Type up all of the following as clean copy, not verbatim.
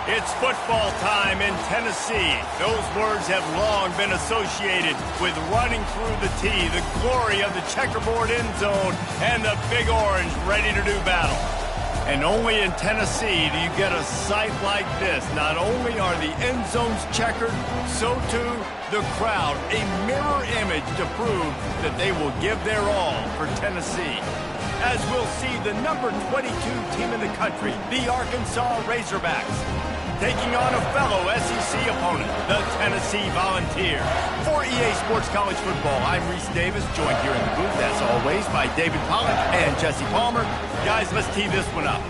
It's football time in Tennessee. Those words have long been associated with running through the tee, the glory of the checkerboard end zone, and the Big Orange ready to do battle. And only in Tennessee do you get a sight like this. Not only are the end zones checkered, so too the crowd, a mirror image to prove that they will give their all for Tennessee. As we'll see the number 22 team in the country, the Arkansas Razorbacks, taking on a fellow SEC opponent, the Tennessee Volunteers. For EA Sports College Football, I'm Reese Davis, joined here in the booth, as always, by David Pollack and Jesse Palmer. Guys, let's tee this one up.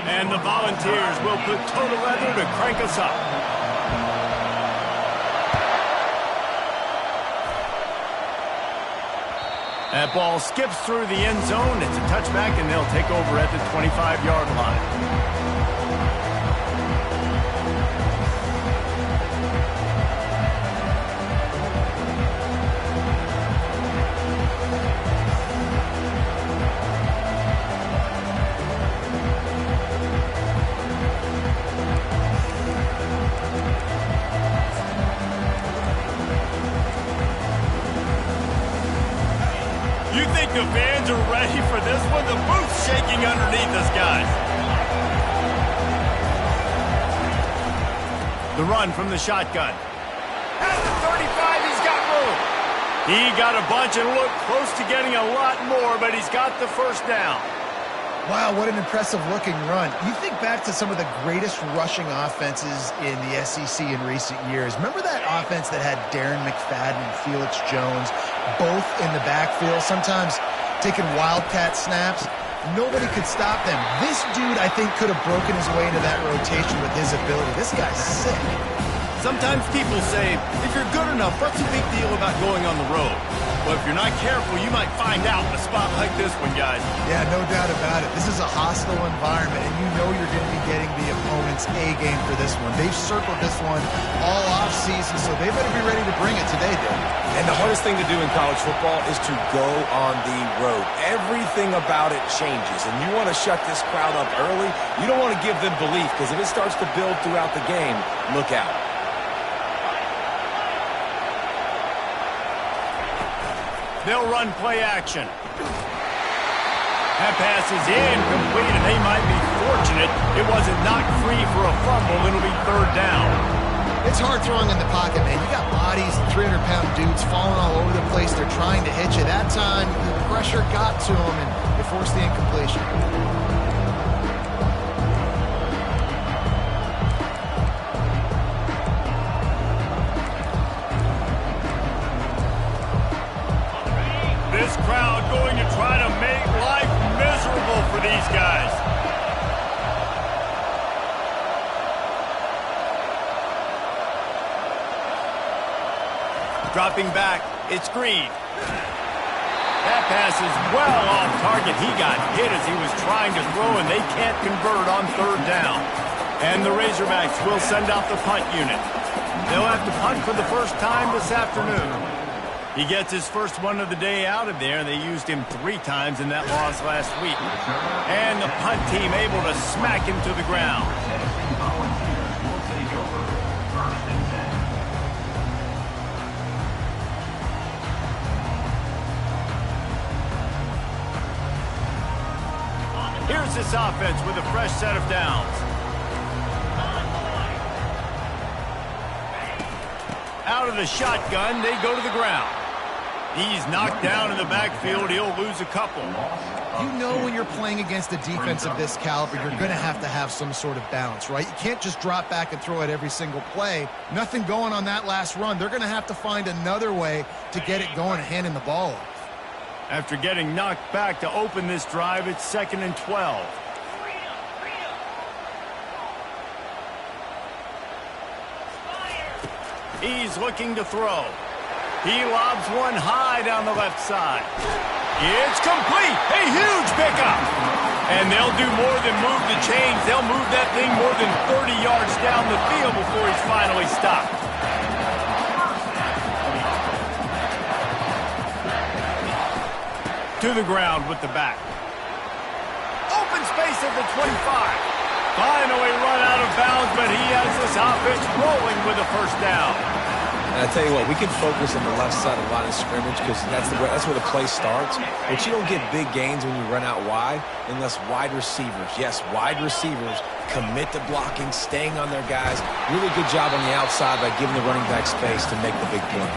And the Volunteers will put total leather to crank us up. That ball skips through the end zone. It's a touchback, and they'll take over at the 25-yard line. You think the fans are ready for this one? The booth's shaking underneath us, guys. The run from the shotgun. At the 35, he's got room. He got a bunch and looked close to getting a lot more, but he's got the first down. Wow, what an impressive-looking run. You think back to some of the greatest rushing offenses in the SEC in recent years. Remember that offense that had Darren McFadden and Felix Jones both in the backfield, sometimes taking wildcat snaps? Nobody could stop them. This dude, I think, could have broken his way into that rotation with his ability. This guy's sick. Sometimes people say, if you're good enough, what's the big deal about going on the road? Well, if you're not careful, you might find out in a spot like this one, guys. Yeah, no doubt about it. This is a hostile environment, and you know you're going to be getting the opponent's A game for this one. They've circled this one all offseason, so they better be ready to bring it today, Dave. And the hardest thing to do in college football is to go on the road. Everything about it changes, and you want to shut this crowd up early. You don't want to give them belief, because if it starts to build throughout the game, look out. They'll run play action. That pass is incomplete, and they might be fortunate it wasn't knocked free for a fumble. It'll be third down. It's hard throwing in the pocket, man. You got bodies, 300-pound dudes falling all over the place. They're trying to hit you. That time, the pressure got to them, and it forced the incompletion. This crowd going to try to make life miserable for these guys. Dropping back, it's Green. That pass is well off target. He got hit as he was trying to throw, and they can't convert on third down. And the Razorbacks will send out the punt unit. They'll have to punt for the first time this afternoon. He gets his first one of the day out of there. They used him 3 times in that loss last week. And the punt team able to smack him to the ground. Here's this offense with a fresh set of downs. Out of the shotgun, they go to the ground. He's knocked down in the backfield. He'll lose a couple. You know when you're playing against a defense of this caliber, you're going to have some sort of balance, right? You can't just drop back and throw it every single play. Nothing going on that last run. They're going to have to find another way to get it going and handing the ball off. After getting knocked back to open this drive, it's 2nd and 12. He's looking to throw. He lobs one high down the left side. It's complete. A huge pickup. And they'll do more than move the chains. They'll move that thing more than 30 yards down the field before he's finally stopped. To the ground with the back. Open space at the 25. Finally run out of bounds, but he has this offense rolling with a first down. And I tell you what, we can focus on the left side of the line of scrimmage because that's where the play starts. But you don't get big gains when you run out wide unless wide receivers, yes, wide receivers, commit to blocking, staying on their guys. Really good job on the outside by giving the running back space to make the big play.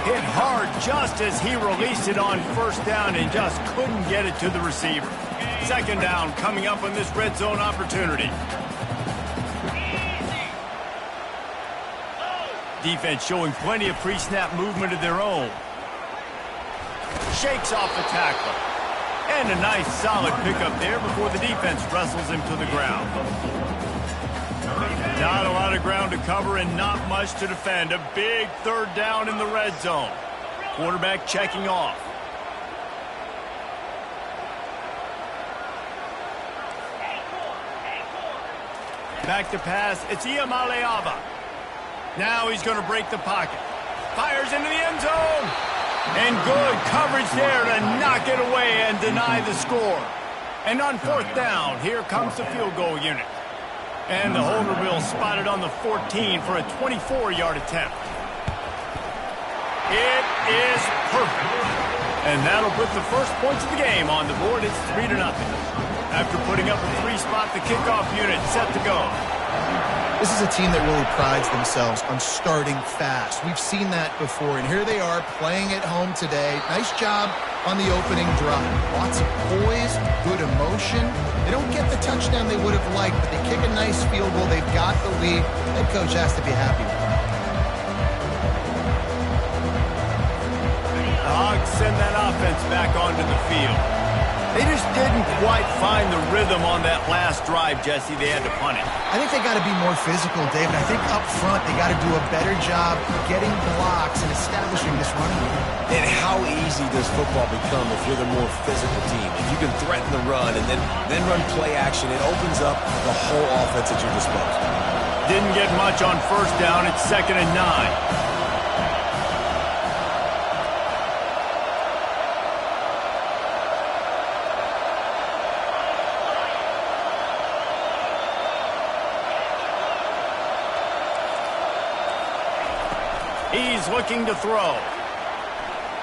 Hit hard just as he released it on first down and just couldn't get it to the receiver. Second down coming up on this red zone opportunity. Defense showing plenty of pre-snap movement of their own. Shakes off the tackler. And a nice solid pickup there before the defense wrestles him to the ground. Not a lot of ground to cover and not much to defend. A big third down in the red zone. Quarterback checking off. Back to pass. It's Iamaleava. Now he's going to break the pocket. Fires into the end zone. And good coverage there to knock it away and deny the score. And on fourth down, here comes the field goal unit. And the holder will spot it on the 14 for a 24-yard attempt. It is perfect. And that'll put the first points of the game on the board. It's 3-0. After putting up a 3-spot, the kickoff unit set to go. This is a team that really prides themselves on starting fast. We've seen that before, and here they are playing at home today. Nice job on the opening drive. Lots of poise, good emotion. They don't get the touchdown they would have liked, but they kick a nice field goal. They've got the lead. Head coach has to be happy with it. The Hogs send that offense back onto the field. They just didn't quite find the rhythm on that last drive, Jesse. They had to punt it. I think they got to be more physical, David. I think up front they got to do a better job getting blocks and establishing this running game. And how easy does football become if you're the more physical team? If you can threaten the run and then run play action, it opens up the whole offense at your disposal. Didn't get much on first down. It's 2nd and 9. He's looking to throw.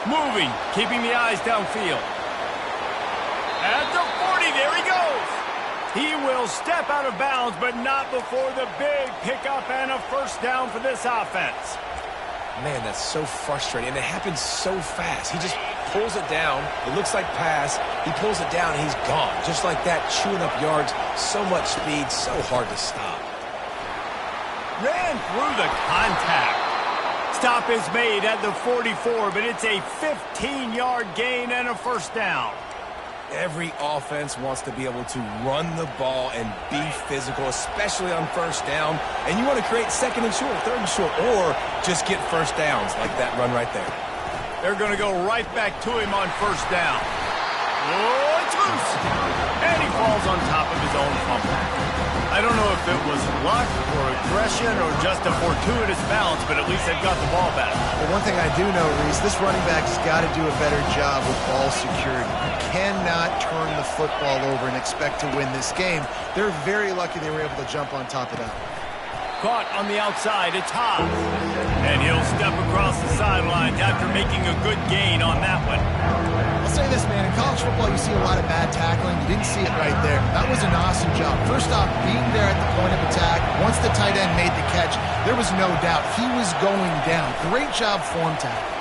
Moving, keeping the eyes downfield. At the 40, there he goes. He will step out of bounds, but not before the big pickup and a first down for this offense. Man, that's so frustrating, and it happens so fast. He just pulls it down. It looks like pass. He pulls it down, and he's gone. Just like that, chewing up yards. So much speed, so hard to stop. Ran through the contact. Stop is made at the 44, but it's a 15-yard gain and a first down. Every offense wants to be able to run the ball and be physical, especially on first down. And you want to create 2nd and short, 3rd and short, or just get first downs like that run right there. They're going to go right back to him on first down. Oh, it's loose. And he falls on top of his own fumble. I don't know if it was luck or aggression or just a fortuitous bounce, but at least they've got the ball back. Well, one thing I do know, Reese, this running back has got to do a better job with ball security. You cannot turn the football over and expect to win this game. They're very lucky they were able to jump on top of that. Caught on the outside, it's Hobbs. And he'll step across the sidelines after making a good gain on that one. I'll say this, man. In college football, you see a lot of bad tackling. You didn't see it right there. That was an awesome job. First off, being there at the point of attack. Once the tight end made the catch, there was no doubt he was going down. Great job form tackle.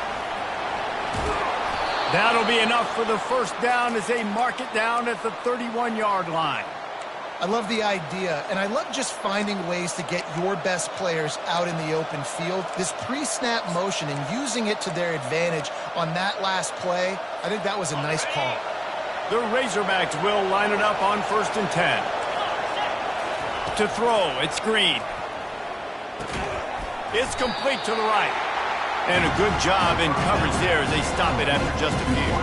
That'll be enough for the first down as they mark it down at the 31-yard line. I love the idea, and I love just finding ways to get your best players out in the open field. This pre-snap motion and using it to their advantage on that last play, I think that was a nice call. The Razorbacks will line it up on 1st and 10. To throw, it's Green. It's complete to the right. And a good job in coverage there as they stop it after just a few.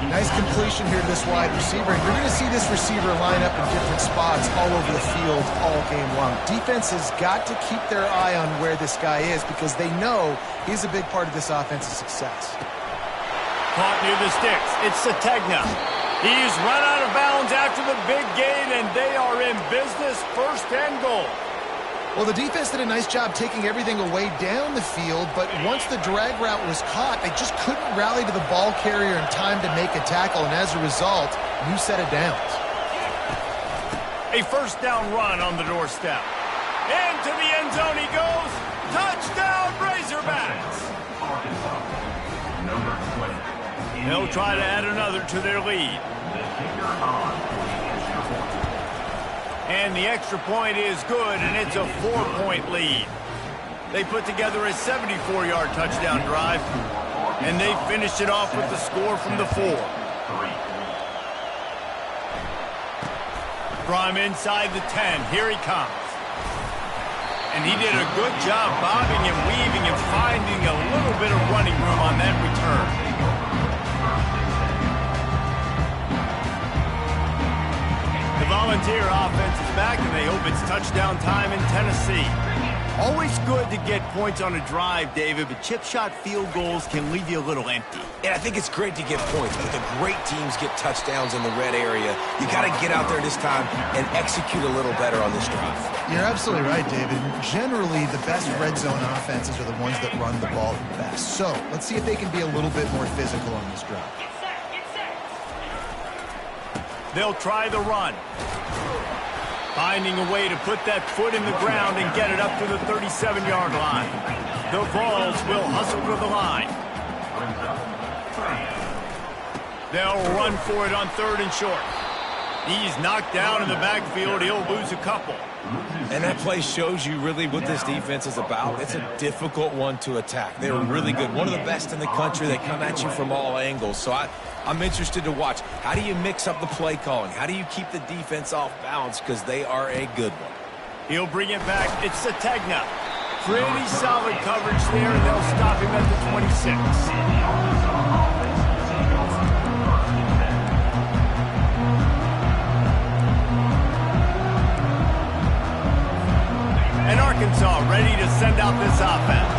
Nice completion here to this wide receiver. And you're going to see this receiver line up in different spots all over the field all game long. Defense has got to keep their eye on where this guy is because they know he's a big part of this offense's success. Caught near the sticks. It's Sategna. He's run out of bounds after the big gain, and they are in business, 1st and goal. Well, the defense did a nice job taking everything away down the field, but once the drag route was caught, they just couldn't rally to the ball carrier in time to make a tackle, and as a result, new set of downs. A 1st down run on the doorstep. Into the end zone he goes. Touchdown, Razorbacks! They'll try to add another to their lead. And the extra point is good, and it's a 4-point lead. They put together a 74-yard touchdown drive, and they finished it off with the score from the 4. From inside the 10, here he comes. And he did a good job bobbing and weaving and finding a little bit of running room on that return. The Volunteer offense is back, and they hope it's touchdown time in Tennessee. Always good to get points on a drive, David, but chip shot field goals can leave you a little empty. And I think it's great to get points, but the great teams get touchdowns in the red area. You got to get out there this time and execute a little better on this drive. You're absolutely right, David. Generally, the best red zone offenses are the ones that run the ball the best. So let's see if they can be a little bit more physical on this drive. They'll try the run. Finding a way to put that foot in the ground and get it up to the 37-yard line. The Vols will hustle to the line. They'll run for it on 3rd and short. He's knocked down in the backfield. He'll lose a couple. And that play shows you really what this defense is about. It's a difficult one to attack. They're really good. One of the best in the country. They come at you from all angles. So I'm interested to watch. How do you mix up the play calling? How do you keep the defense off balance? Because they are a good one. He'll bring it back. It's Sategna. Pretty solid coverage there, and they'll stop him at the 26. And Arkansas ready to send out this offense.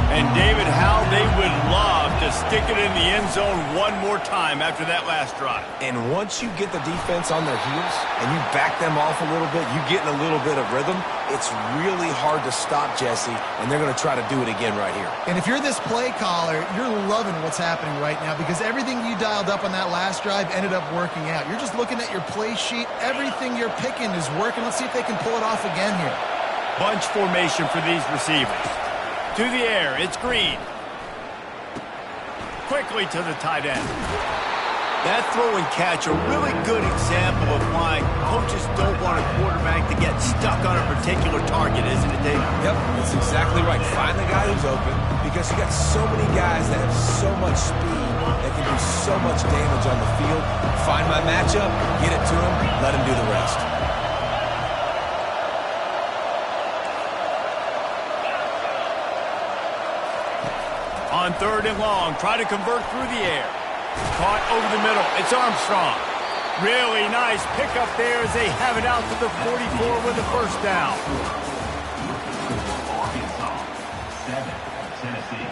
And David, how they would love to stick it in the end zone one more time after that last drive. And once you get the defense on their heels and you back them off a little bit, you get in a little bit of rhythm, it's really hard to stop, Jesse, and they're going to try to do it again right here. And if you're this play caller, you're loving what's happening right now because everything you dialed up on that last drive ended up working out. You're just looking at your play sheet. Everything you're picking is working. Let's see if they can pull it off again here. Bunch formation for these receivers. To the air, it's Green. Quickly to the tight end. That throw and catch, a really good example of why coaches don't want a quarterback to get stuck on a particular target, isn't it, Dave? Yep, that's exactly right. Find the guy who's open because you got so many guys that have so much speed that can do so much damage on the field. Find my matchup, get it to him, let him do the rest. On 3rd and long, try to convert through the air. Caught over the middle. It's Armstrong. Really nice pickup there as they have it out to the 44 with a 1st down. Arkansas 7, Tennessee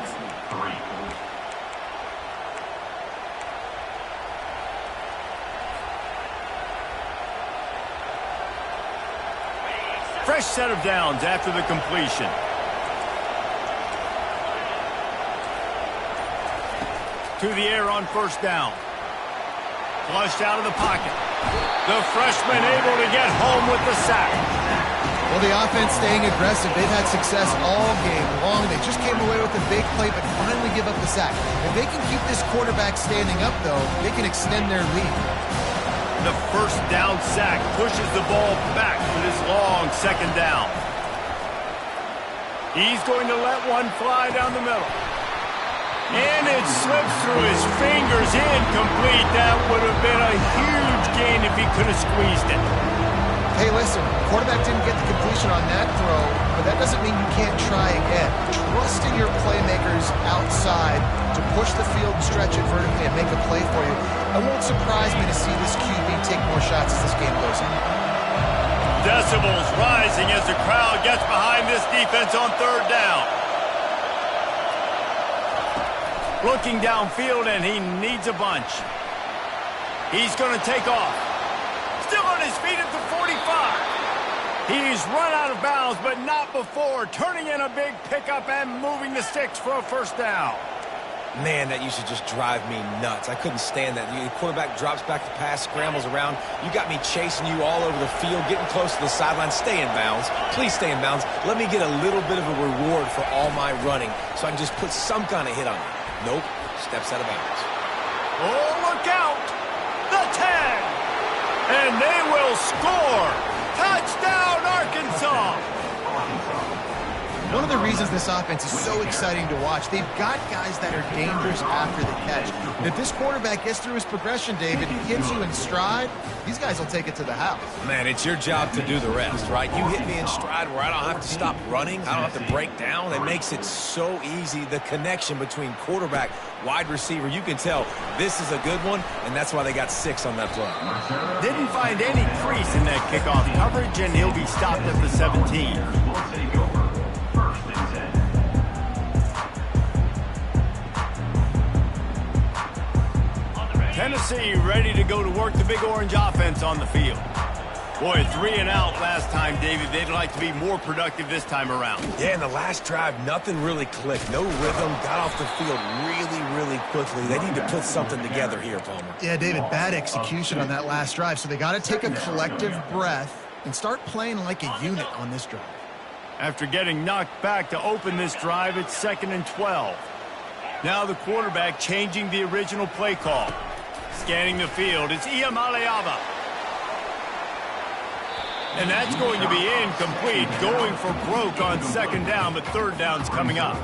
3. Fresh set of downs after the completion. To the air on 1st down. Flushed out of the pocket. The freshman able to get home with the sack. Well, the offense staying aggressive. They've had success all game long. They just came away with a big play, but finally give up the sack. If they can keep this quarterback standing up, though, they can extend their lead. The 1st down sack pushes the ball back for this long 2nd down. He's going to let one fly down the middle. And it slips through his fingers, incomplete. That would have been a huge gain if he could have squeezed it. Hey, listen, quarterback didn't get the completion on that throw, but that doesn't mean you can't try again. Trust in your playmakers outside to push the field and stretch it vertically and make a play for you. It won't surprise me to see this QB take more shots as this game goes on. Decibels rising as the crowd gets behind this defense on 3rd down. Looking downfield, and he needs a bunch. He's going to take off. Still on his feet at the 45. He's run out of bounds, but not before. Turning in a big pickup and moving the sticks for a first down. Man, that used to just drive me nuts. I couldn't stand that. The quarterback drops back to pass, scrambles around. You got me chasing you all over the field, getting close to the sideline. Stay in bounds. Please stay in bounds. Let me get a little bit of a reward for all my running so I can just put some kind of hit on you. Nope. Steps out of bounds. Oh, look out! The 10! And they will score! Touchdown, Arkansas! One of the reasons this offense is so exciting to watch, they've got guys that are dangerous after the catch. And if this quarterback gets through his progression, David, and hits you in stride, these guys will take it to the house. Man, it's your job to do the rest, right? You hit me in stride where I don't have to stop running. I don't have to break down. It makes it so easy. The connection between quarterback, wide receiver, you can tell this is a good one, and that's why they got 6 on that play. Didn't find any crease in that kickoff coverage, and he'll be stopped at the 17. Tennessee ready to go to work the Big Orange offense on the field. Boy, 3 and out last time, David. They'd like to be more productive this time around. Yeah, in the last drive, nothing really clicked. No rhythm, got off the field really quickly. They need to put something together here, Palmer. Yeah, David, bad execution on that last drive, so they got to take a collective breath and start playing like a unit on this drive. After getting knocked back to open this drive, it's 2nd and 12. Now the quarterback changing the original play call. Scanning the field, it's Iamaleava. And that's going to be incomplete, going for broke on 2nd down, but 3rd down's coming up.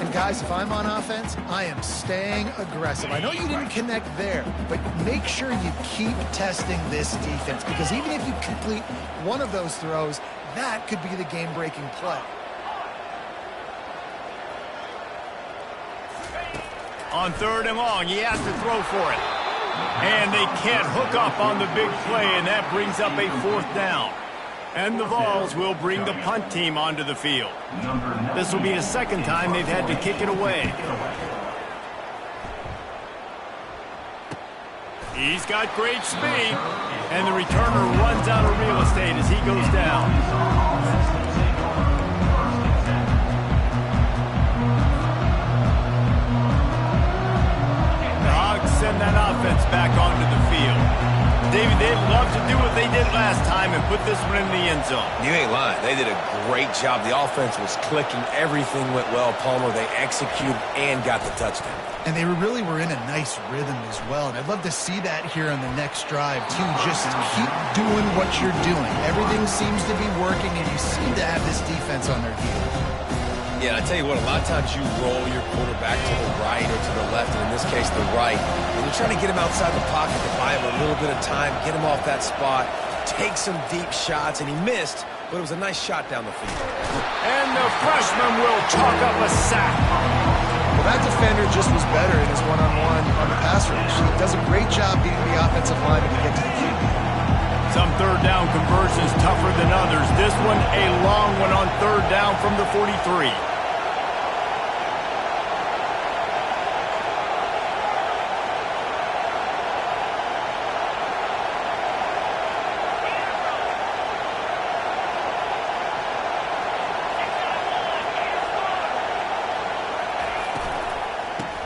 And guys, if I'm on offense, I am staying aggressive. I know you didn't connect there, but make sure you keep testing this defense, because even if you complete one of those throws, that could be the game-breaking play. On 3rd and long, he has to throw for it. And they can't hook up on the big play, and that brings up a 4th down. And the Vols will bring the punt team onto the field. This will be the 2nd time they've had to kick it away. He's got great speed, and the returner runs out of real estate as he goes down. Send that offense back onto the field. David, they'd love to do what they did last time and put this one in the end zone. You ain't lying. They did a great job. The offense was clicking. Everything went well, Palmer. They executed and got the touchdown. And they really were in a nice rhythm as well. And I'd love to see that here on the next drive, too. Just keep doing what you're doing. Everything seems to be working, and you seem to have this defense on their heels. Yeah, I tell you what, a lot of times you roll your quarterback to the right or to the left, and in this case, the right. And you're trying to get him outside the pocket to buy him a little bit of time, get him off that spot, take some deep shots, and he missed, but it was a nice shot down the field. And the freshman will chalk up a sack. Well, that defender just was better in his one-on-one on the pass rush. He does a great job beating the offensive lineman to get to the QB. Some 3rd down conversions tougher than others. This one, a long one on 3rd down from the 43.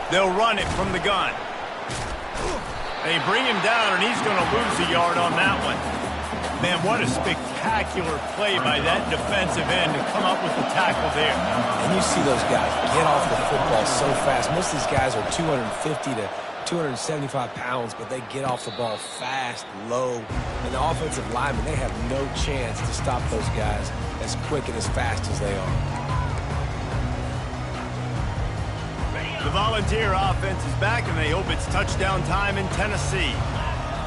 They'll run it from the gun. They bring him down, and he's going to lose a yard on that one. Man, what a spectacular play by that defensive end to come up with the tackle there. And you see those guys get off the football so fast. Most of these guys are 250 to 275 pounds, but they get off the ball fast, low. And the offensive linemen, they have no chance to stop those guys as quick and as fast as they are. The Volunteer offense is back, and they hope it's touchdown time in Tennessee.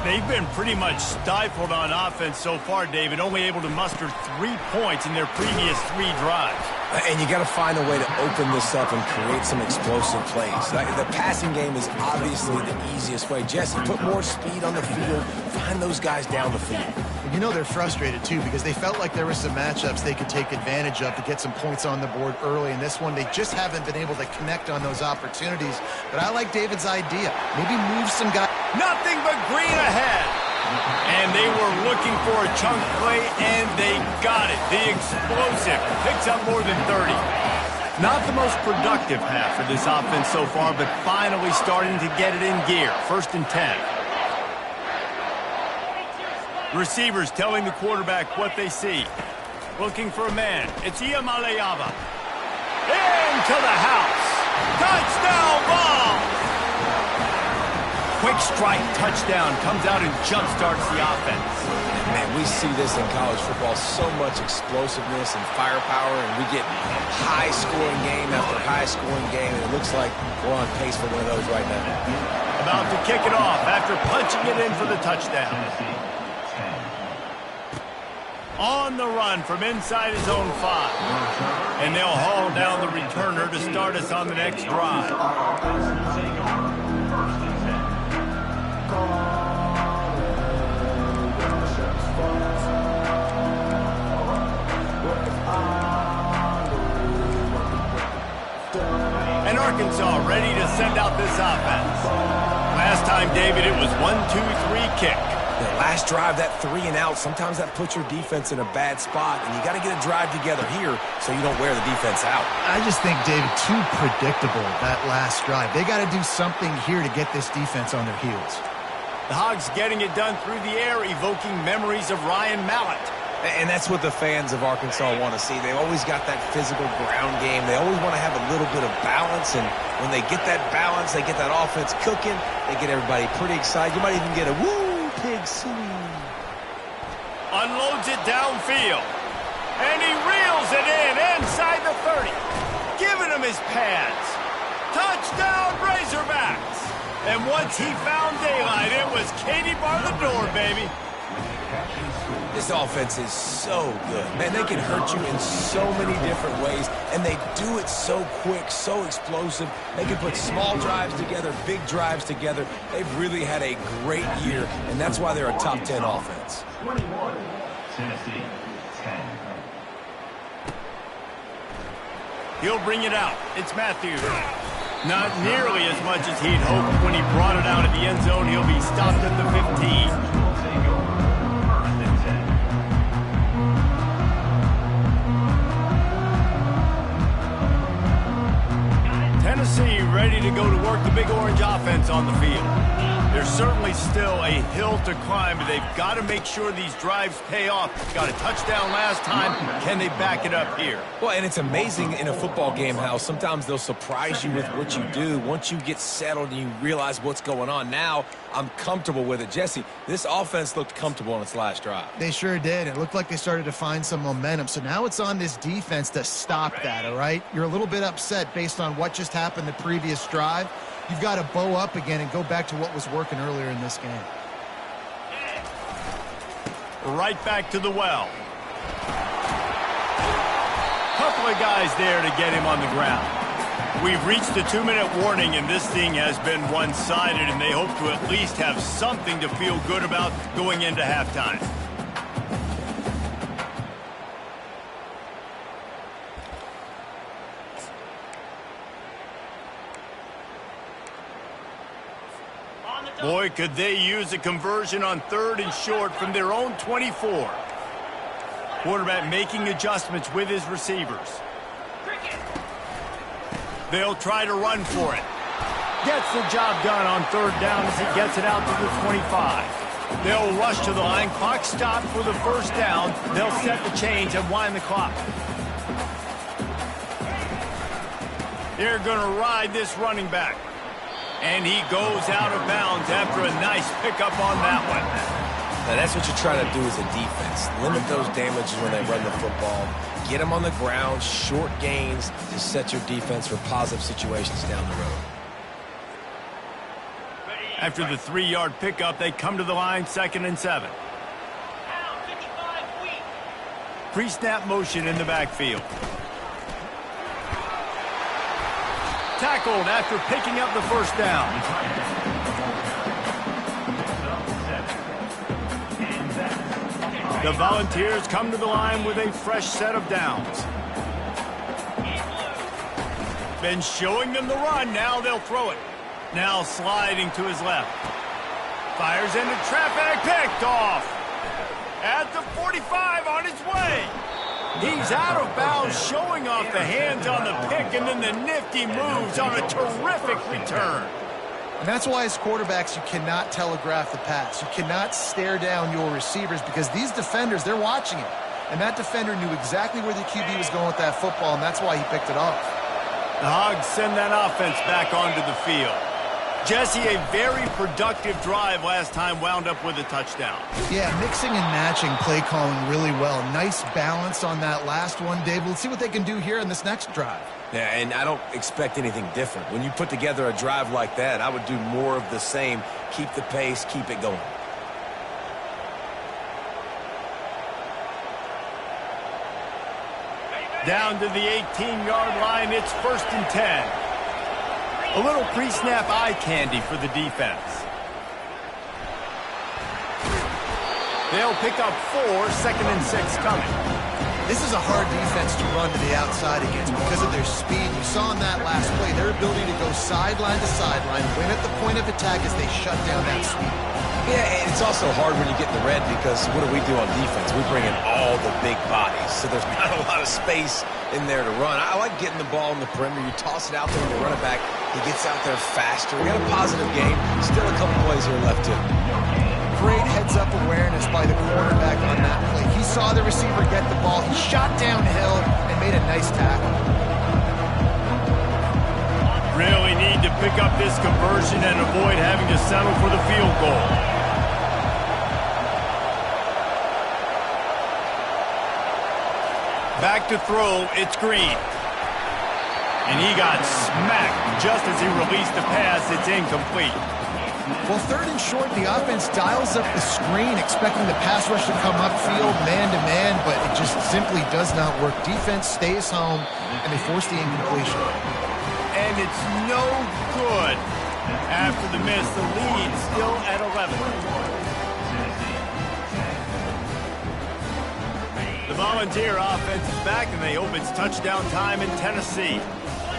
They've been pretty much stifled on offense so far, David, only able to muster 3 points in their previous 3 drives. And you got to find a way to open this up and create some explosive plays. The passing game is obviously the easiest way. Jesse, put more speed on the field. Find those guys down the field. You know they're frustrated, too, because they felt like there were some matchups they could take advantage of to get some points on the board early. In this one, they just haven't been able to connect on those opportunities. But I like David's idea. Maybe move some guys. Nothing but green ahead. And they were looking for a chunk play, and they got it. The explosive picks up more than 30. Not the most productive half for this offense so far, but finally starting to get it in gear. 1st and 10. Receivers telling the quarterback what they see. Looking for a man. It's Iamaleava. Into the house. Touchdown ball. Quick strike touchdown comes out and jump-starts the offense. Man, we see this in college football, so much explosiveness and firepower, and we get high-scoring game after high-scoring game, and it looks like we're on pace for one of those right now. About to kick it off after punching it in for the touchdown. On the run from inside his own 5. And they'll haul down the returner to start us on the next drive. And Arkansas ready to send out this offense. Last time, David, it was 1-2-3 kick. The last drive, that 3 and out, sometimes that puts your defense in a bad spot, and you got to get a drive together here so you don't wear the defense out. I just think, David, too predictable, that last drive. They got to do something here to get this defense on their heels. The Hogs getting it done through the air, evoking memories of Ryan Mallett. And that's what the fans of Arkansas want to see. They've always got that physical ground game. They always want to have a little bit of balance, and when they get that balance, they get that offense cooking, they get everybody pretty excited. You might even get a woo! Pig City. Unloads it downfield. And he reels it in inside the 30. Giving him his pads. Touchdown Razorbacks. And once he found daylight, it was Katie bar the door, baby. This offense is so good. Man, they can hurt you in so many different ways, and they do it so quick, so explosive. They can put small drives together, big drives together. They've really had a great year, and that's why they're a top 10 offense. 21, Tennessee, 10. He'll bring it out. It's Matthews. Not nearly as much as he'd hoped when he brought it out of the end zone. He'll be stopped at the 15. Tennessee ready to go to work the Big Orange offense on the field. There's certainly still a hill to climb, but they've got to make sure these drives pay off. Got a touchdown last time. Can they back it up here? Well, and it's amazing in a football game how sometimes they'll surprise you with what you do. Once you get settled and you realize what's going on, now I'm comfortable with it. Jesse, this offense looked comfortable on its last drive. They sure did. It looked like they started to find some momentum. So now it's on this defense to stop that, all right? You're a little bit upset based on what just happened the previous drive. You've got to bow up again and go back to what was working earlier in this game. Right back to the well. Couple of guys there to get him on the ground. We've reached the 2-minute warning, and this thing has been one-sided, and they hope to at least have something to feel good about going into halftime. Boy, could they use a conversion on 3rd and short from their own 24. Quarterback making adjustments with his receivers. They'll try to run for it. Gets the job done on 3rd down as he gets it out to the 25. They'll rush to the line. Clock stopped for the 1st down. They'll set the change and wind the clock. They're going to ride this running back. And he goes out of bounds after a nice pickup on that one. Now, that's what you try to do as a defense. Limit those damages when they run the football. Get them on the ground, short gains to set your defense for positive situations down the road. After the 3-yard pickup, they come to the line, 2nd and 7. Pre-snap motion in the backfield. Tackled after picking up the 1st down. The Volunteers come to the line with a fresh set of downs. Been showing them the run, now they'll throw it. Now sliding to his left. Fires into traffic, picked off. At the 45 on his way. He's out of bounds, showing off the hands on the pick, and then the nifty moves on a terrific return. And that's why as quarterbacks, you cannot telegraph the pass. You cannot stare down your receivers because these defenders, they're watching it. And that defender knew exactly where the QB was going with that football, and that's why he picked it off. The Hogs send that offense back onto the field. Jesse, a very productive drive last time, wound up with a touchdown. Yeah, mixing and matching play calling really well. Nice balance on that last one, Dave. Let's see what they can do here in this next drive. Yeah, and I don't expect anything different. When you put together a drive like that, I would do more of the same. Keep the pace, keep it going. Down to the 18-yard line, it's 1st and 10. A little pre-snap eye candy for the defense. They'll pick up 4, 2nd and 6 coming. This is a hard defense to run to the outside against because of their speed. You saw in that last play their ability to go sideline to sideline, win at the point of attack as they shut down that speed. Yeah, and it's also hard when you get in the red because what do we do on defense? We bring in all the big bodies, so there's not a lot of space in there to run. I like getting the ball in the perimeter. You toss it out there when you run it back. He gets out there faster. We got a positive game. Still a couple plays here left too. Great heads-up awareness by the quarterback on that play. He saw the receiver get the ball. He shot downhill and made a nice tackle. Really need to pick up this conversion and avoid having to settle for the field goal. Back to throw, it's Green. And he got smacked just as he released the pass. It's incomplete. Well, 3rd and short, the offense dials up the screen, expecting the pass rush to come upfield man-to-man, but it just simply does not work. Defense stays home, and they force the incompletion. And it's no good. After the miss, the lead still at 11. The Volunteer offense is back, and they hope it's touchdown time in Tennessee.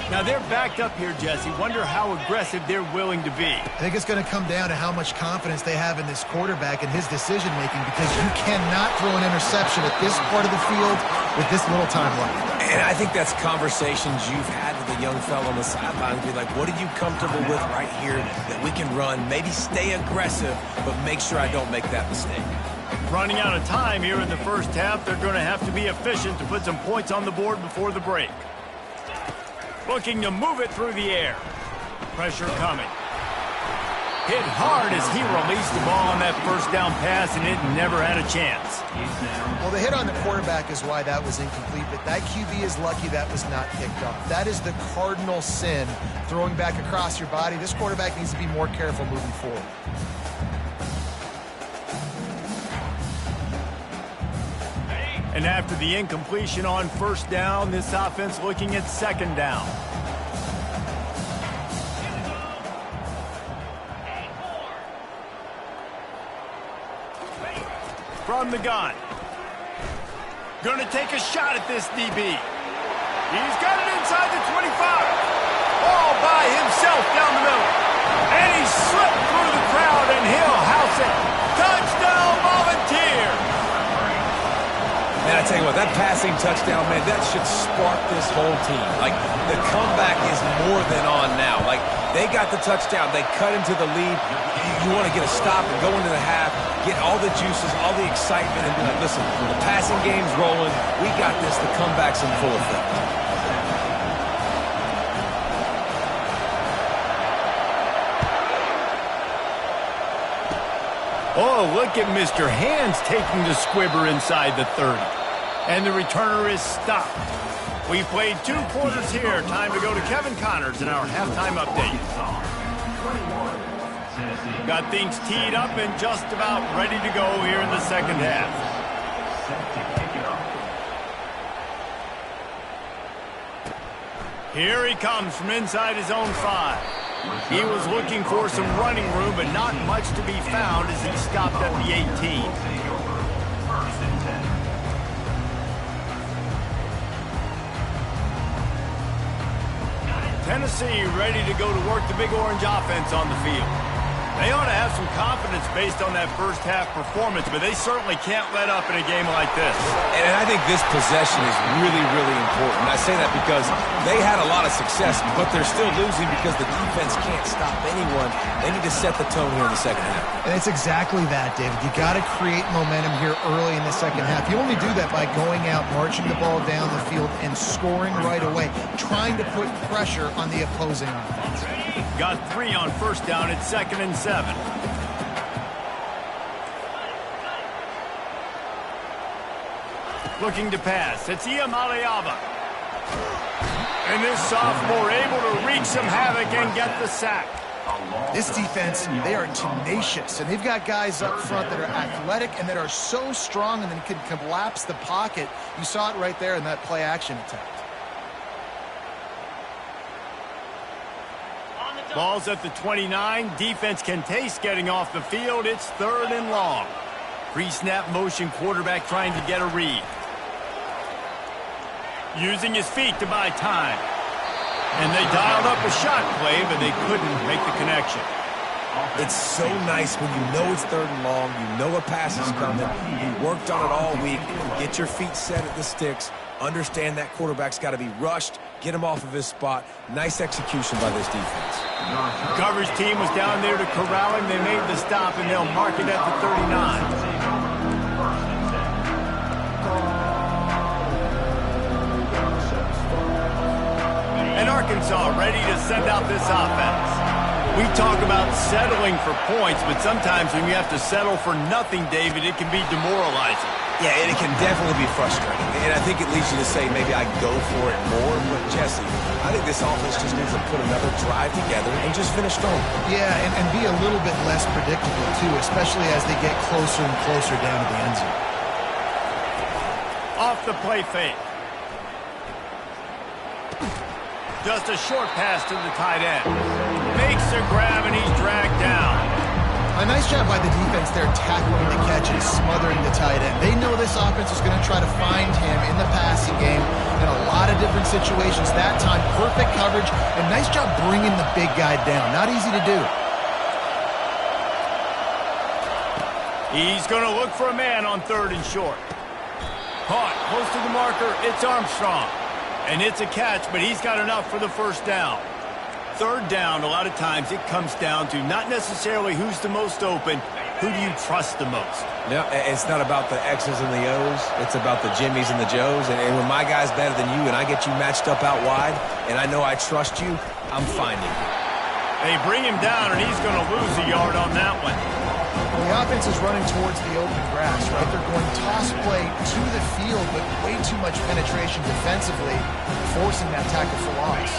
Now, they're backed up here, Jesse. Wonder how aggressive they're willing to be. I think it's going to come down to how much confidence they have in this quarterback and his decision-making, because you cannot throw an interception at this part of the field with this little time left. And I think that's conversations you've had with a young fellow on the sideline. Be like, what are you comfortable with right here that we can run? Maybe stay aggressive, but make sure I don't make that mistake. Running out of time here in the first half, they're going to have to be efficient to put some points on the board before the break. Looking to move it through the air. Pressure coming. Hit hard as he released the ball on that first down pass, and it never had a chance. Well, the hit on the quarterback is why that was incomplete, but that QB is lucky that was not picked off. That is the cardinal sin, throwing back across your body. This quarterback needs to be more careful moving forward. And after the incompletion on first down, this offense looking at 2nd down. From the gun. Gonna take a shot at this DB. He's got it inside the 25. All by himself down the middle. And he slipped through the crowd, and he'll house it. Touchdown, Volunteer. Man, I tell you what, that passing touchdown, man, that should spark this whole team. Like, the comeback is more than on now. Like, they got the touchdown. They cut into the lead. You want to get a stop and go into the half, get all the juices, all the excitement, and be like, listen, the passing game's rolling. We got this. The comeback's in full effect. Oh, look at Mr. Hands taking the squibber inside the 30. And the returner is stopped. We played 2 quarters here. Time to go to Kevin Connors in our halftime update. Got things teed up and just about ready to go here in the second half. Here he comes from inside his own 5. He was looking for some running room, but not much to be found as he stopped at the 18. Tennessee ready to go to work the Big Orange offense on the field. They ought to have some confidence based on that first half performance, but they certainly can't let up in a game like this. And I think this possession is really, really important. I say that because they had a lot of success, but they're still losing because the defense can't stop anyone. They need to set the tone here in the second half. And it's exactly that, David. You got to create momentum here early in the second half. You only do that by going out, marching the ball down the field, and scoring right away, trying to put pressure on the opposing offense. Got 3 on first down at 2nd and 7. Looking to pass. It's Iamaleava. And this sophomore able to wreak some havoc and get the sack. This defense, they are tenacious, and they've got guys up front that are athletic and that are so strong and then can collapse the pocket. You saw it right there in that play-action attempt. Ball's at the 29. Defense can taste getting off the field. It's 3rd and long. Pre-snap motion, quarterback trying to get a read. Using his feet to buy time. And they dialed up a shot play, but they couldn't make the connection. It's so nice when you know it's 3rd and long, you know a pass is coming, you worked on it all week, get your feet set at the sticks, understand that quarterback's got to be rushed, get him off of his spot. Nice execution by this defense. Coverage team was down there to corral him. They made the stop, and they'll mark it at the 39. And Arkansas ready to send out this offense. We talk about settling for points, but sometimes when you have to settle for nothing, David, it can be demoralizing. Yeah, and it can definitely be frustrating. And I think it leads you to say maybe I go for it more. But, Jesse, I think this offense just needs to put another drive together and just finish strong. Yeah, and be a little bit less predictable, too, especially as they get closer and closer down to the end zone. Off the play fake. Just a short pass to the tight end. Makes a grab, and he's dragged down. A nice job by the defense there tackling the catch and smothering the tight end. They know this offense is going to try to find him in the passing game in a lot of different situations. That time, perfect coverage, and nice job bringing the big guy down. Not easy to do. He's going to look for a man on 3rd and short. Caught close to the marker. It's Armstrong. And it's a catch, but he's got enough for the first down. 3rd down, a lot of times it comes down to not necessarily who's the most open, who do you trust the most? No, it's not about the X's and the O's. It's about the Jimmies and the Joes. And when my guy's better than you and I get you matched up out wide and I know I trust you, I'm finding you. They bring him down, and he's going to lose a yard on that one. Well, the offense is running towards the open grass, right? They're going toss play to the field, but way too much penetration defensively, forcing that tackle for loss.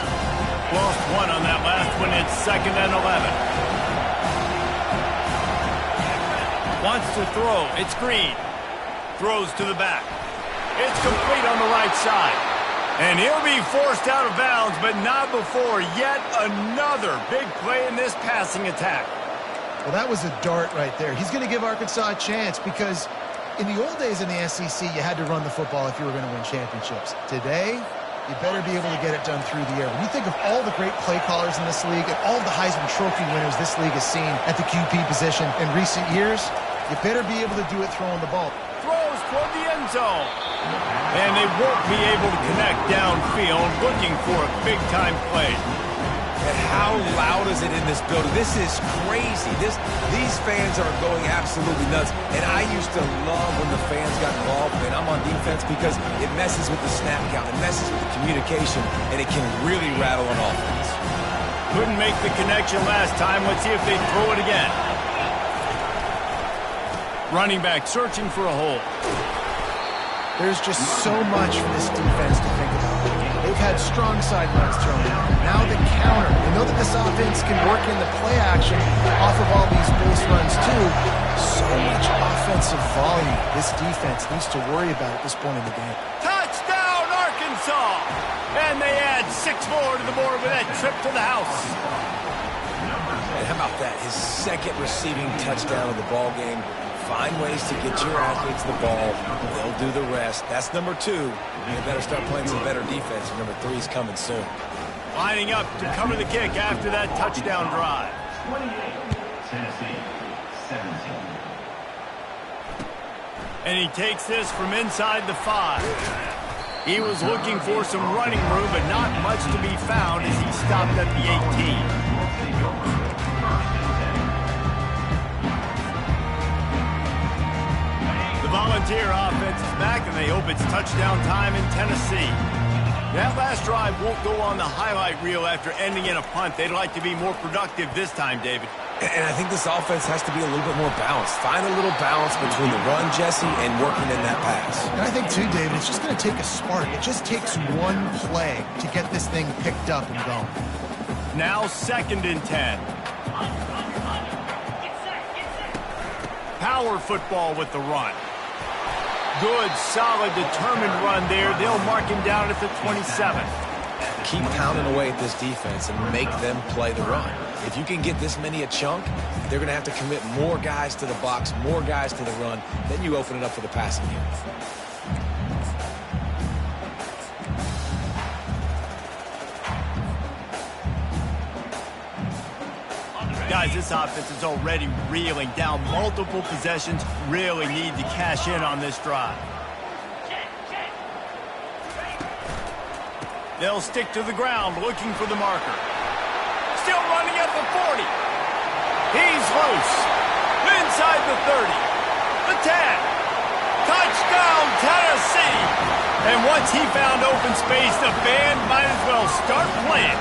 Lost 1 on that last one. It's 2nd and 11. Wants to throw. It's Green. Throws to the back. It's complete on the right side. And he'll be forced out of bounds, but not before yet another big play in this passing attack. Well, that was a dart right there. He's going to give Arkansas a chance because in the old days in the SEC, you had to run the football if you were going to win championships. Today, you better be able to get it done through the air. When you think of all the great play callers in this league and all the Heisman Trophy winners this league has seen at the QB position in recent years, you better be able to do it throwing the ball. Throws toward the end zone. And they won't be able to connect downfield, looking for a big-time play. And how loud is it in this building? This is crazy. These fans are going absolutely nuts. And I used to love when the fans got involved, and I'm on defense because it messes with the snap count. It messes with the communication, and it can really rattle an offense. Couldn't make the connection last time. Let's see if they throw it again. Running back searching for a hole. There's just so much for this defense to think about. They've had strong side runs thrown out. Now the counter. They know that this offense can work in the play action off of all these base runs too. So much offensive volume this defense needs to worry about at this point in the game. Touchdown, Arkansas! And they add 6 more to the board with that trip to the house. And how about that? His 2nd receiving touchdown of the ball game. Find ways to get your athletes the ball. They'll do the rest. That's number 2. You better start playing some better defense. Number 3 is coming soon. Lining up to cover the kick after that touchdown drive. 28, Tennessee, 17. And he takes this from inside the 5. He was looking for some running room, but not much to be found as he stopped at the 18. The Volunteer offense is back, and they hope it's touchdown time in Tennessee. That last drive won't go on the highlight reel after ending in a punt. They'd like to be more productive this time, David. And I think this offense has to be a little bit more balanced. Find a little balance between the run, Jesse, and working in that pass. And I think, too, David, it's just going to take a spark. It just takes one play to get this thing picked up and going. Now 2nd and 10. Power football with the run. Good, solid, determined run there. They'll mark him down at the 27. Keep pounding away at this defense and make them play the run. If you can get this many a chunk, they're going to have to commit more guys to the box, more guys to the run. Then you open it up for the passing game. Guys, this offense is already reeling down multiple possessions. Really need to cash in on this drive. They'll stick to the ground looking for the marker. Still running at the 40. He's loose. Inside the 30. The 10. Touchdown, Tennessee. And once he found open space, the band might as well start playing.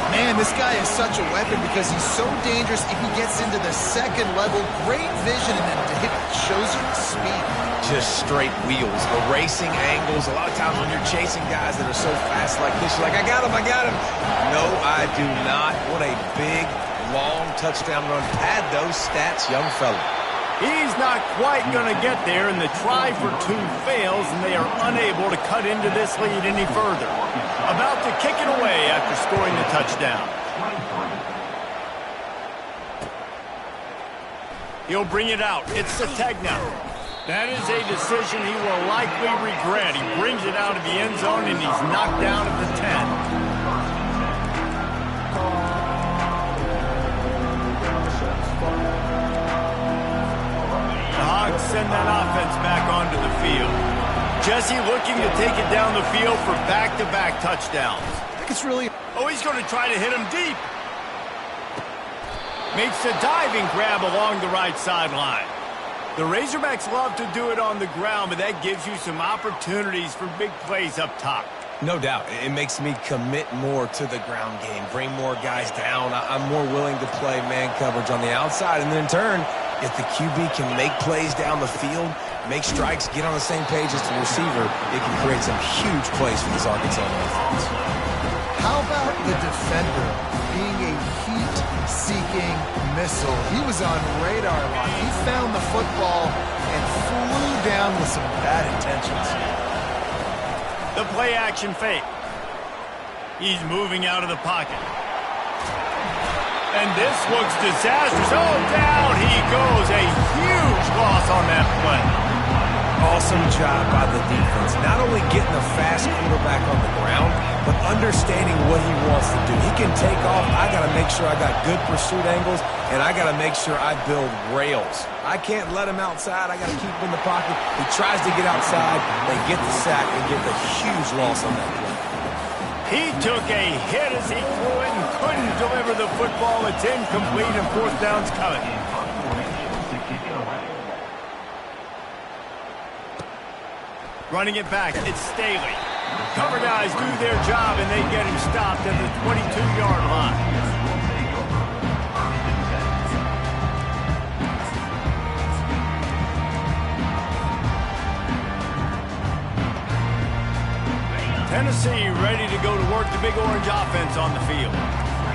Man, this guy is such a weapon because he's so dangerous if he gets into the second level. Great vision, and then it shows you the speed. Just straight wheels, erasing angles. A lot of times when you're chasing guys that are so fast like this, you're like, I got him. No, I do not. What a big, long touchdown run. Pad those stats, young fella. He's not quite going to get there, and the try for 2 fails, and they are unable to cut into this lead any further. About to kick it away after scoring the touchdown. He'll bring it out. It's Sategna. That is a decision he will likely regret. He brings it out of the end zone, and he's knocked down at the 10. Send that offense back onto the field. Jesse looking to take it down the field for back-to-back touchdowns. I think it's really... Oh, he's going to try to hit him deep. Makes a diving grab along the right sideline. The Razorbacks love to do it on the ground, but that gives you some opportunities for big plays up top. No doubt. It makes me commit more to the ground game, bring more guys down. I'm more willing to play man coverage on the outside, and then in turn, if the QB can make plays down the field, make strikes, get on the same page as the receiver, it can create some huge plays for this Arkansas offense. How about the defender being a heat-seeking missile? He was on radar lock. He found the football and flew down with some bad intentions. The play-action fake. He's moving out of the pocket. And this looks disastrous. Oh, down he goes. A huge loss on that play. Awesome job by the defense. Not only getting a fast quarterback on the ground, but understanding what he wants to do. He can take off. I got to make sure I got good pursuit angles, and I got to make sure I build rails. I can't let him outside. I got to keep him in the pocket. He tries to get outside. They get the sack and get the huge loss on that play. He took a hit as he threw it and couldn't deliver the football. It's incomplete, and 4th down's coming. Running it back, it's Staley. Cover guys do their job, and they get him stopped at the 22-yard line. Tennessee ready to go to work the Big Orange offense on the field.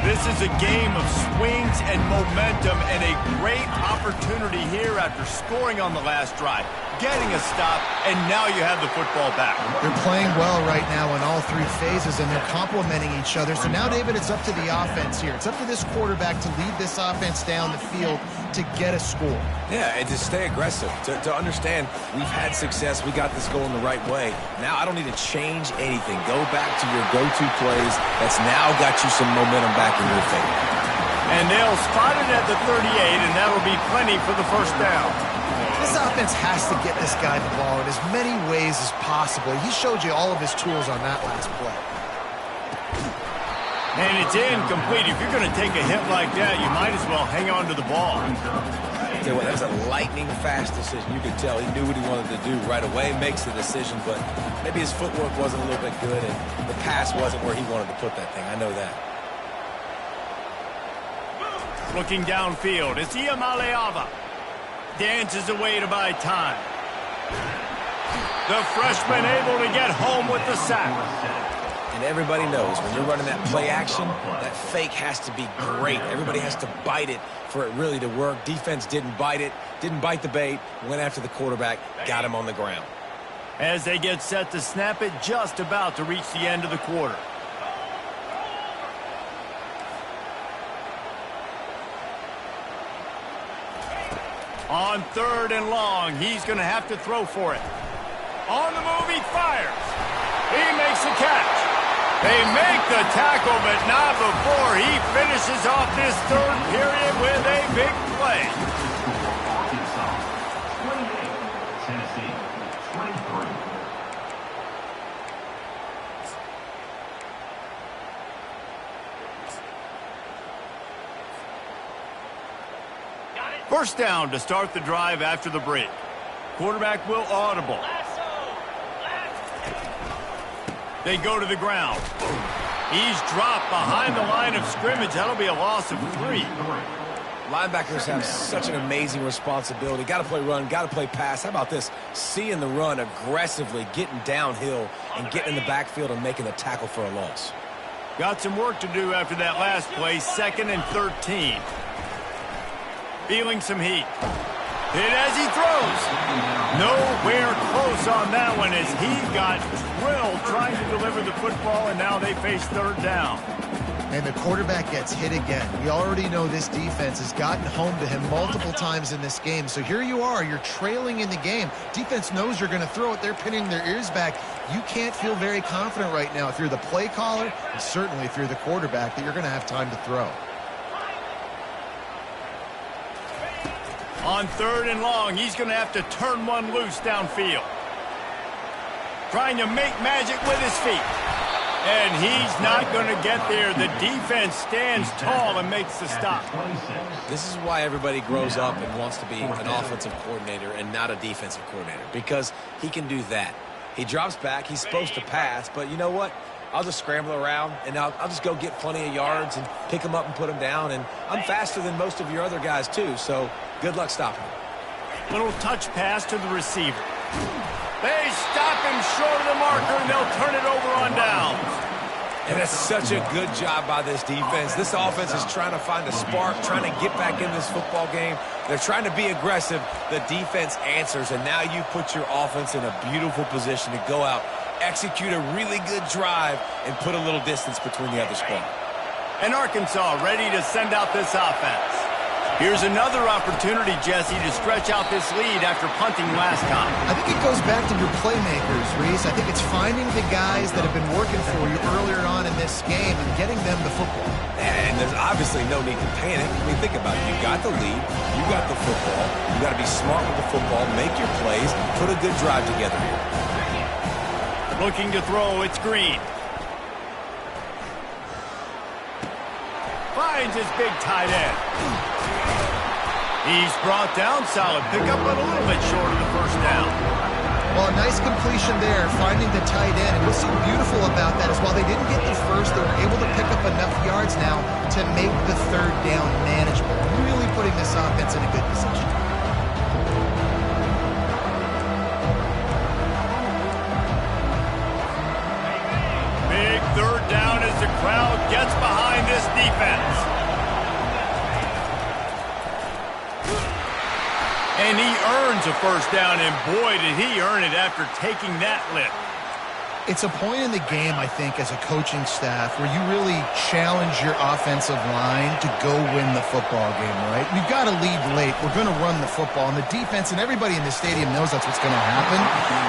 This is a game of swings and momentum and a great opportunity here after scoring on the last drive. getting a stop, and now you have the football back. They're playing well right now in all three phases, and they're complementing each other. So now, David, it's up to the offense here. It's up to this quarterback to lead this offense down the field to get a score. Yeah, and to stay aggressive, to understand we've had success, we got this going the right way. Now I don't need to change anything. Go back to your go-to plays. That's now got you some momentum back in your favor. And they'll spot it at the 38, and that'll be plenty for the first down. This offense has to get this guy the ball in as many ways as possible. He showed you all of his tools on that last play. And it's incomplete. If you're going to take a hit like that, you might as well hang on to the ball. Tell you what, that was a lightning-fast decision. You could tell he knew what he wanted to do right away, makes the decision, but maybe his footwork wasn't a little bit good, and the pass wasn't where he wanted to put that thing. I know that. Looking downfield, it's Iamaleava. Dances away to buy time. The freshman able to get home with the sack. And everybody knows when you're running that play action, that fake has to be great. Everybody has to bite it for it really to work. Defense didn't bite it, didn't bite the bait, went after the quarterback, got him on the ground. As they get set to snap it, just about to reach the end of the quarter. On 3rd and long, he's going to have to throw for it. On the move, he fires. He makes the catch. They make the tackle, but not before he finishes off this 3rd period with a big play. Arkansas, 28. Tennessee, 23. First down to start the drive after the break. Quarterback will audible. They go to the ground. He's dropped behind the line of scrimmage. That'll be a loss of 3. Linebackers have such an amazing responsibility. Got to play run, got to play pass. How about this? Seeing the run aggressively, getting downhill, and getting in the backfield and making the tackle for a loss. Got some work to do after that last play. 2nd and 13. Feeling some heat. Hit as he throws. Nowhere close on that one as he got drilled trying to deliver the football, and now they face 3rd down. And the quarterback gets hit again. We already know this defense has gotten home to him multiple times in this game. So here you are, you're trailing in the game. Defense knows you're going to throw it. They're pinning their ears back. You can't feel very confident right now if you're the play caller, and certainly if you're the quarterback, that you're going to have time to throw. On 3rd and long, he's going to have to turn one loose downfield. Trying to make magic with his feet. And he's not going to get there. The defense stands tall and makes the stop. This is why everybody grows up and wants to be an offensive coordinator and not a defensive coordinator, because he can do that. He drops back. He's supposed to pass, but you know what? I'll just scramble around, and I'll just go get plenty of yards and pick them up and put them down. And I'm faster than most of your other guys, too, so good luck stopping him. Little touch pass to the receiver. They stop him short of the marker, and they'll turn it over on downs. And that's such a good job by this defense. This offense is trying to find a spark, trying to get back in this football game. They're trying to be aggressive. The defense answers, and now you put your offense in a beautiful position to go out, execute a really good drive, and put a little distance between the other squad. And Arkansas ready to send out this offense. Here's another opportunity, Jesse, to stretch out this lead after punting last time. I think it goes back to your playmakers, Reese. I think it's finding the guys that have been working for you earlier on in this game and getting them the football. And there's obviously no need to panic. I mean, think about it. You got the lead. You got the football. You got to be smart with the football, make your plays, put a good drive together here. Looking to throw, it's Green. Finds his big tight end. He's brought down, solid pickup, but a little bit short of the first down. Well, a nice completion there, finding the tight end. And what's so beautiful about that is while they didn't get the first, they were able to pick up enough yards now to make the 3rd down manageable. Really putting this offense in a good position. Big 3rd down as the crowd gets behind this defense. And he earns a first down, and boy, did he earn it after taking that lift. It's a point in the game, I think, as a coaching staff where you really challenge your offensive line to go win the football game, right? We've got to lead late. We're going to run the football. And the defense and everybody in the stadium knows that's what's going to happen.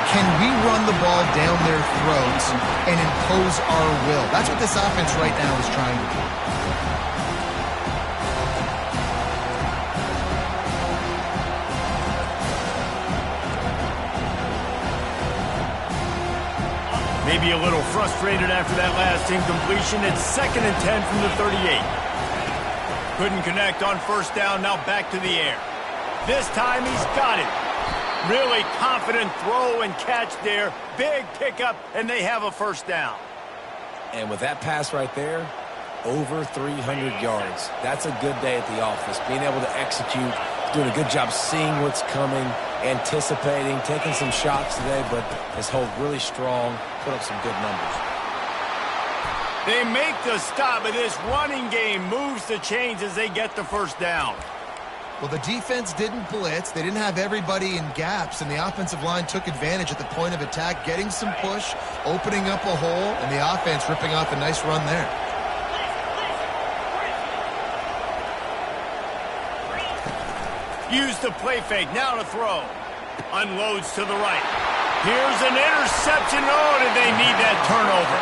Can we run the ball down their throats and impose our will? That's what this offense right now is trying to do. Maybe a little frustrated after that last incompletion. It's 2nd and 10 from the 38. Couldn't connect on first down. Now back to the air. This time he's got it. Really confident throw and catch there. Big pickup, and they have a first down. And with that pass right there, over 300 yards. That's a good day at the office. Being able to execute, doing a good job seeing what's coming, anticipating, taking some shots today, but has held really strong, put up some good numbers. They make the stop, but this running game moves the chains as they get the first down. Well, the defense didn't blitz. They didn't have everybody in gaps, and the offensive line took advantage at the point of attack, getting some push, opening up a hole, and the offense ripping off a nice run there. Use the play fake, now to throw. Unloads to the right. Here's an interception. Oh, did they need that turnover?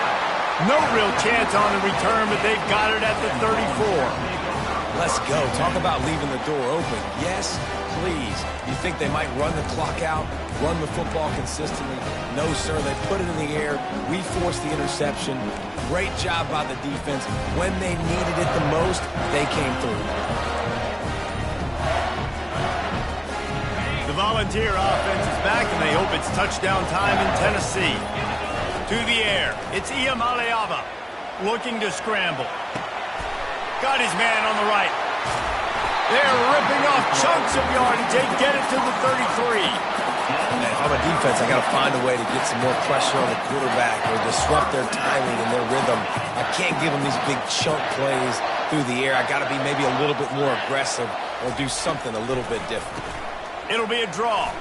No real chance on the return, but they've got it at the 34. Let's go. Talk about leaving the door open. Yes, please. You think they might run the clock out, run the football consistently? No, sir. They put it in the air. We forced the interception. Great job by the defense. When they needed it the most, they came through. The Volunteer offense is back, and they hope it's touchdown time in Tennessee. To the air, it's Iamaleava looking to scramble. Got his man on the right. They're ripping off chunks of yardage. They get it to the 33. And if I'm a defense, I got to find a way to get some more pressure on the quarterback or disrupt their timing and their rhythm. I can't give them these big chunk plays through the air. I got to be maybe a little bit more aggressive or do something a little bit different. It'll be a draw.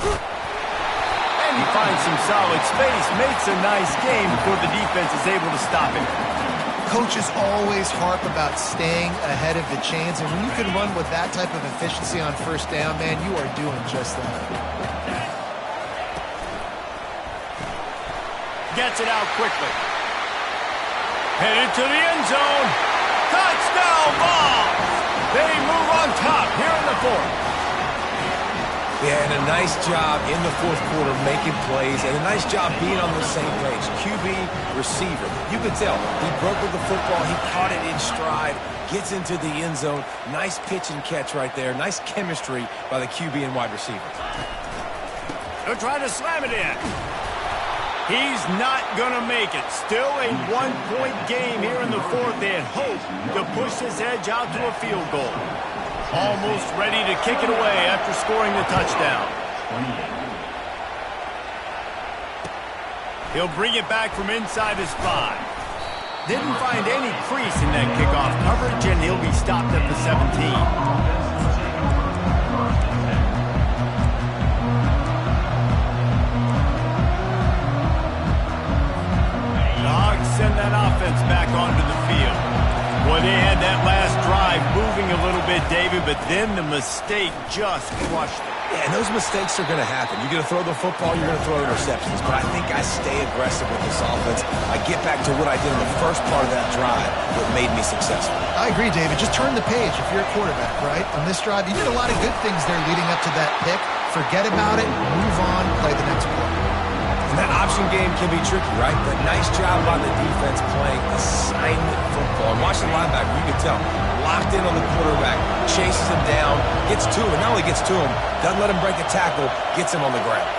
And he finds some solid space, makes a nice game before the defense is able to stop him. Coaches always harp about staying ahead of the chains, and when you can run with that type of efficiency on first down, man, you are doing just that. Gets it out quickly. Headed to the end zone. Touchdown ball! They move on top here in the fourth. Yeah, and a nice job in the fourth quarter making plays, and a nice job being on the same page. QB, receiver. You could tell he broke with the football. He caught it in stride, gets into the end zone. Nice pitch and catch right there. Nice chemistry by the QB and wide receiver. They're trying to slam it in. He's not going to make it. Still a one-point game here in the fourth. They had hoped to push this edge out to a field goal. Almost ready to kick it away after scoring the touchdown. He'll bring it back from inside his 5. Didn't find any crease in that kickoff coverage, and he'll be stopped at the 17. The Hogs send that offense back onto the field. Boy, they had that last drive moving a little bit, David, but then the mistake just crushed it. Yeah, and those mistakes are going to happen. You're going to throw the football, you're going to throw interceptions, but I think I stay aggressive with this offense. I get back to what I did in the first part of that drive, what made me successful. I agree, David. Just turn the page if you're a quarterback, right? On this drive, you did a lot of good things there leading up to that pick. Forget about it, move on, play the next play. And that option game can be tricky, right? But nice job by the defense playing assignment football. And watch the linebacker, you can tell, locked in on the quarterback, chases him down, gets to him, and not only gets to him, doesn't let him break a tackle, gets him on the ground.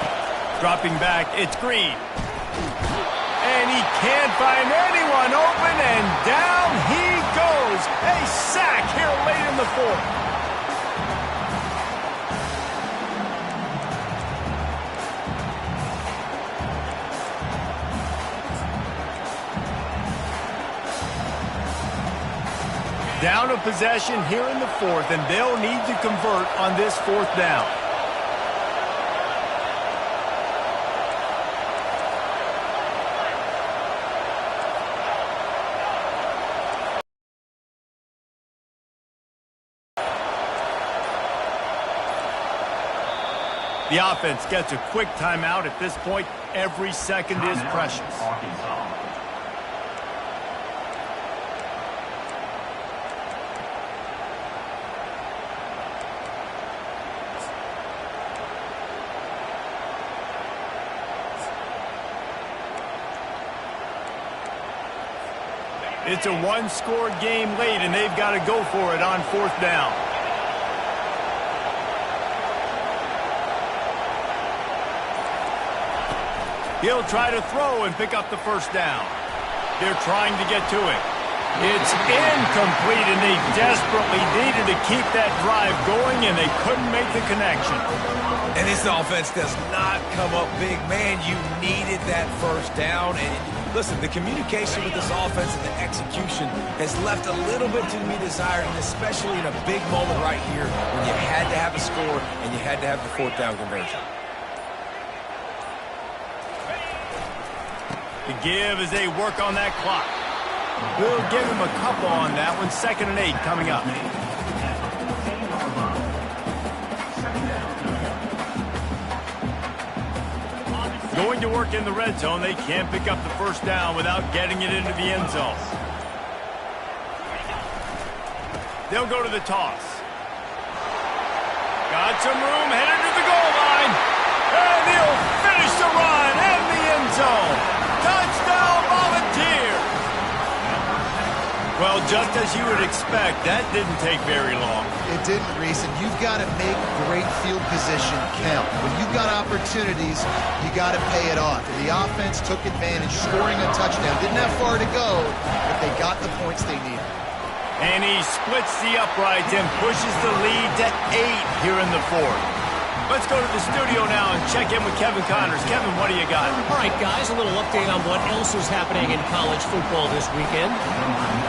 Dropping back, it's Green. And he can't find anyone open, and down he goes. A sack here late in the fourth. Down a possession here in the fourth, and they'll need to convert on this fourth down. The offense gets a quick timeout at this point. Every second is precious. It's a one-score game late, and they've got to go for it on fourth down. He'll try to throw and pick up the first down. They're trying to get to it. It's incomplete, and they desperately needed to keep that drive going, and they couldn't make the connection. And this offense does not come up big. Man, you needed that first down. And listen, the communication with this offense and the execution has left a little bit to be desired, and especially in a big moment right here when you had to have a score and you had to have the fourth down conversion. The give as they work on that clock. We'll give him a couple on that one. 2nd and 8 coming up. Going to work in the red zone. They can't pick up the first down without getting it into the end zone. They'll go to the toss. Got some room, headed to the goal line. And he'll finish the run in the end zone. Touchdown, Volunteers! Well, just as you would expect, that didn't take very long. It didn't, Reese, and you've got to make great field position count. When you've got opportunities, you got to pay it off. And the offense took advantage, scoring a touchdown. Didn't have far to go, but they got the points they needed. And he splits the uprights and pushes the lead to 8 here in the fourth. Let's go to the studio now and check in with Kevin Connors. Kevin, what do you got? All right, guys, a little update on what else is happening in college football this weekend.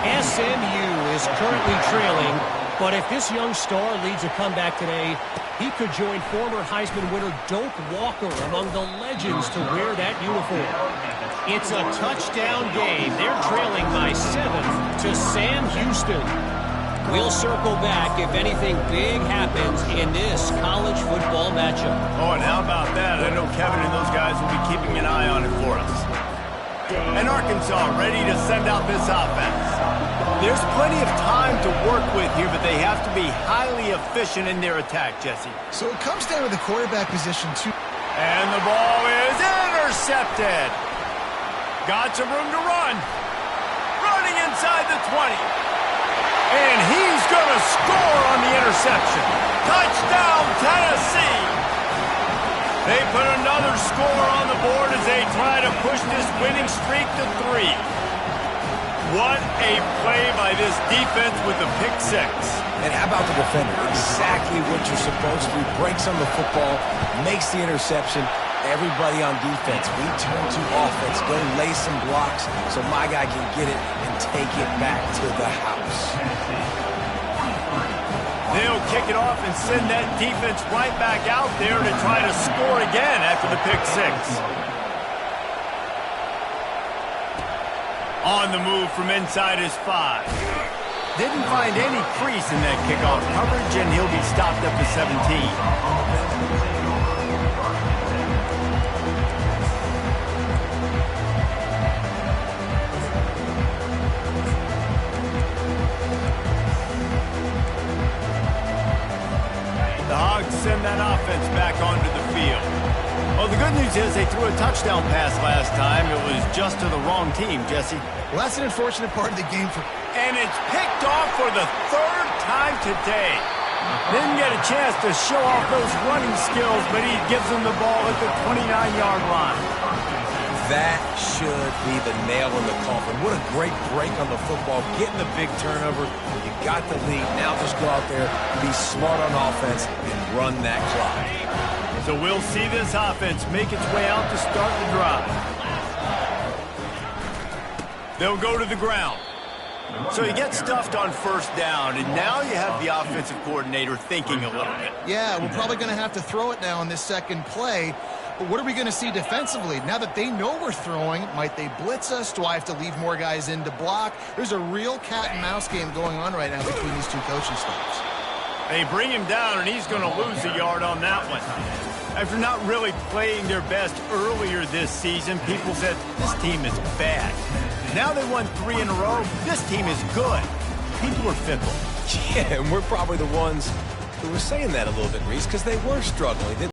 SMU is currently trailing, but if this young star leads a comeback today, he could join former Heisman winner Doak Walker among the legends to wear that uniform. It's a touchdown game. They're trailing by 7 to Sam Houston. We'll circle back if anything big happens in this college football matchup. Oh, and how about that? I know Kevin and those guys will be keeping an eye on it for us. And Arkansas ready to send out this offense. There's plenty of time to work with here, but they have to be highly efficient in their attack, Jesse. So it comes down to the quarterback position, too. And the ball is intercepted. Got some room to run. Running inside the 20. And he's going to score on the interception. Touchdown, Tennessee. They put another score on the board as they try to push this winning streak to 3. What a play by this defense with the pick 6. And how about the defender? Exactly what you're supposed to do. Breaks on the football, makes the interception. Everybody on defense, we turn to offense. Go lay some blocks so my guy can get it and take it back to the house. They'll kick it off and send that defense right back out there to try to score again after the pick 6. On the move from inside his 5. Didn't find any crease in that kickoff coverage, and he'll be stopped up to 17. Send that offense back onto the field. Well, the good news is they threw a touchdown pass last time. It was just to the wrong team, Jesse. Well, that's an unfortunate part of the game for... And it's picked off for the 3rd time today. Didn't get a chance to show off those running skills, but he gives them the ball at the 29-yard line. That should be the nail in the coffin. What a great break on the football. Getting the big turnover. You got the lead. Now just go out there, be smart on offense, and run that clock. So we'll see this offense make its way out to start the drive. They'll go to the ground. So you get stuffed on first down, and now you have the offensive coordinator thinking a little bit. Yeah, we're probably going to have to throw it now on this second play. But what are we going to see defensively? Now that they know we're throwing, might they blitz us? Do I have to leave more guys in to block? There's a real cat and mouse game going on right now between these two coaching staffs. They bring him down, and he's going to lose a yard on that one. After not really playing their best earlier this season, people said this team is bad. Now they won 3 in a row. This team is good. People are fickle. Yeah, and we're probably the ones who were saying that a little bit, Reese, because they were struggling.